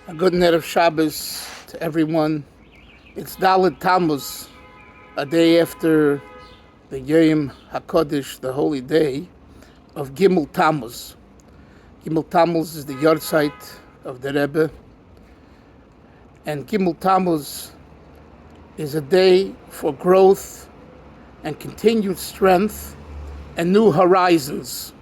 A good night of Shabbos to everyone. It's Gimmel Tammuz, a day after the Yom HaKodesh, the holy day of Gimmel Tammuz. Gimmel Tammuz is the yahrzeit of the Rebbe, and Gimmel Tammuz is a day for growth and continued strength and new horizons.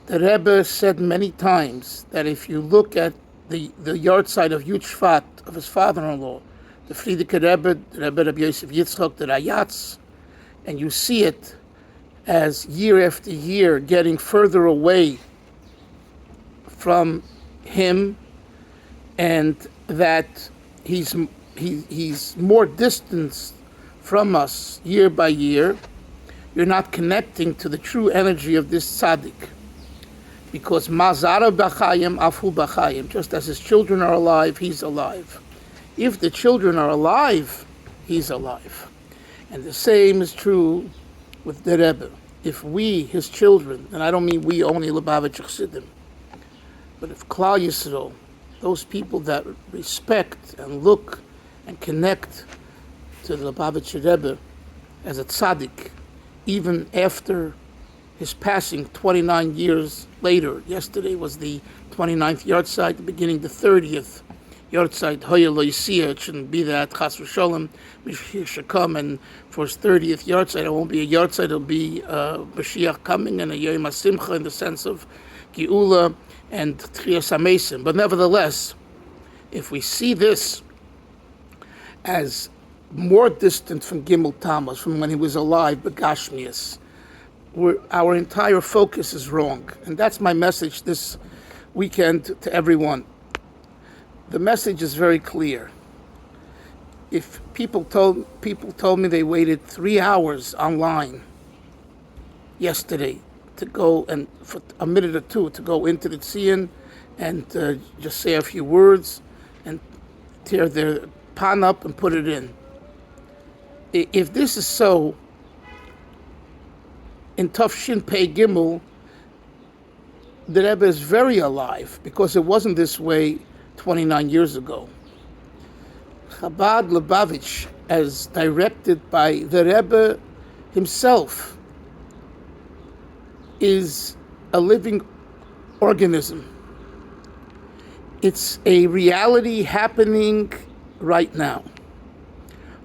The Rebbe said many times that if you look at the yahrzeit of Yud Shvat, of his father-in-law, the Frierdiker Rebbe, the Rebbe Rabbi Yosef Yitzchak, the Rayatz, and you see it as year after year getting further away from him, and that he's more distanced from us year by year, you're not connecting to the true energy of this tzaddik. Because Mazara b'chayim, afu b'chayim, just as his children are alive, he's alive. If the children are alive, he's alive. And the same is true with the Rebbe. If we, his children, and I don't mean we only Lubavitch Chassidim, but if Klal Yisrael, those people that respect and look and connect to the Lubavitch Rebbe as a tzaddik, even after his passing 29 years later. Yesterday was the 29th yahrzeit, the beginning the 30th yahrzeit. Hoya lo yisiyah, it shouldn't be that. Chas v'sholem, Mashiach should come, and for his 30th yahrzeit, it won't be a yahrzeit, it'll be Mashiach coming and a Yom HaSimcha in the sense of Geula and Tchias HaMesim. But nevertheless, if we see this as more distant from Gimmel Tammuz, from when he was alive, Begashmias, our entire focus is wrong. And that's my message this weekend to everyone. The message is very clear. If people told me they waited 3 hours online yesterday to go, and for a minute or two to go into the Tzion and just say a few words and tear their pan up and put it in. If this is so, in Tafshin Pei Gimel, the Rebbe is very alive, because it wasn't this way 29 years ago. Chabad Lubavitch, as directed by the Rebbe himself, is a living organism. It's a reality happening right now.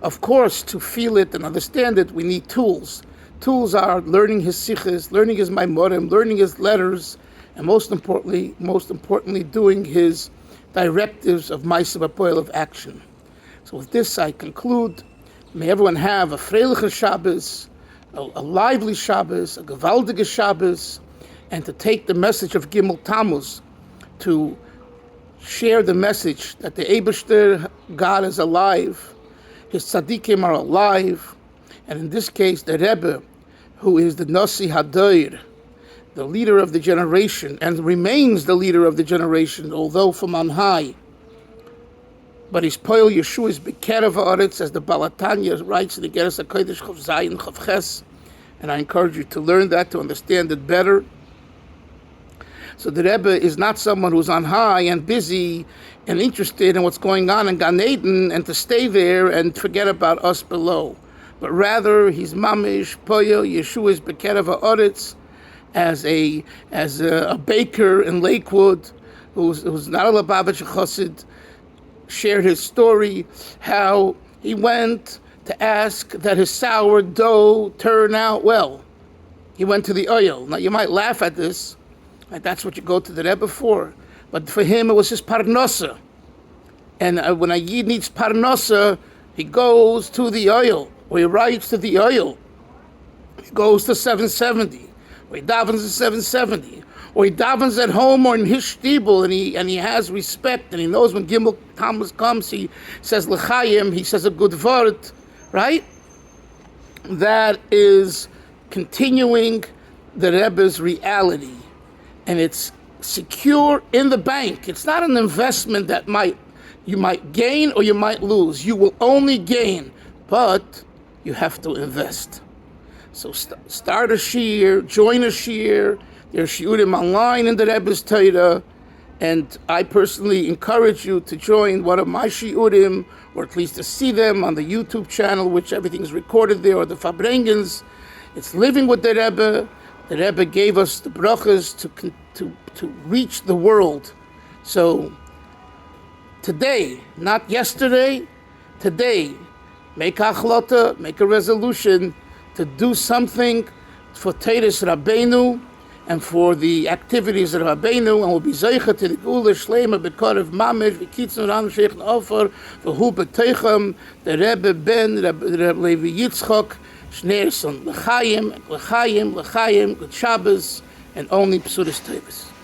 Of course, to feel it and understand it, we need tools. Tools are learning his siches, learning his maimorim, learning his letters, and most importantly, doing his directives of Ma'aseh B'Poel, of action. So with this, I conclude. May everyone have a freiliche Shabbos, a lively Shabbos, a gewaldige Shabbos, and to take the message of Gimmel Tammuz, to share the message that the Eibishter God is alive, his tzaddikim are alive, and in this case, the Rebbe, who is the Nasi Hadoir, the leader of the generation, and remains the leader of the generation, although from on high. But his Poel Yeshua is Bekerev Haaretz, as the Balatanya writes in the Geras HaKodesh Chav Zayin Chav Ches, and I encourage you to learn that, to understand it better. So the Rebbe is not someone who's on high and busy and interested in what's going on in Gan Eden and to stay there and forget about us below. But rather, he's Mamish, Poel, Yeshua's Bekerev Haaretz, as a baker in Lakewood, who's not a Lubavitch Chassid, shared his story, how he went to ask that his sourdough turn out well. He went to the oil. Now, you might laugh at this, and that's what you go to the Rebbe for. But for him, it was his parnasa. And when a Yid needs parnasa, he goes to the oil, or he writes to the oil. He goes to 770, or he davens at 770, or he davens at home or in his shtibel, and he has respect, and he knows when Gimmel Tammuz comes, he says l'chaim, he says a good word, right? That is continuing the Rebbe's reality, and it's secure in the bank. It's not an investment that you might gain or you might lose. You will only gain, but you have to invest. So start a shiur, join a shiur. There's shiurim online in the Rebbe's Torah, And I personally encourage you to join one of my shiurim, or at least to see them on the YouTube channel, which everything is recorded there, or the Fabrengens. It's Living with the Rebbe. The Rebbe gave us the brachas to reach the world. So today, not yesterday, today, make a achlata, make a resolution to do something for Teres Rabbeinu and for the activities of Rabbeinu, and will be zeicha to the Gula Shleima B'Korev Mamish V'Kitzur Ram Sheikh Ofer V'Hu B'Teichem the Rebbe Ben Rebbe Levi Yitzchok Shneir Son L'Chaim L'Chaim L'Chaim Good Shabbos and only Psuris Tevis.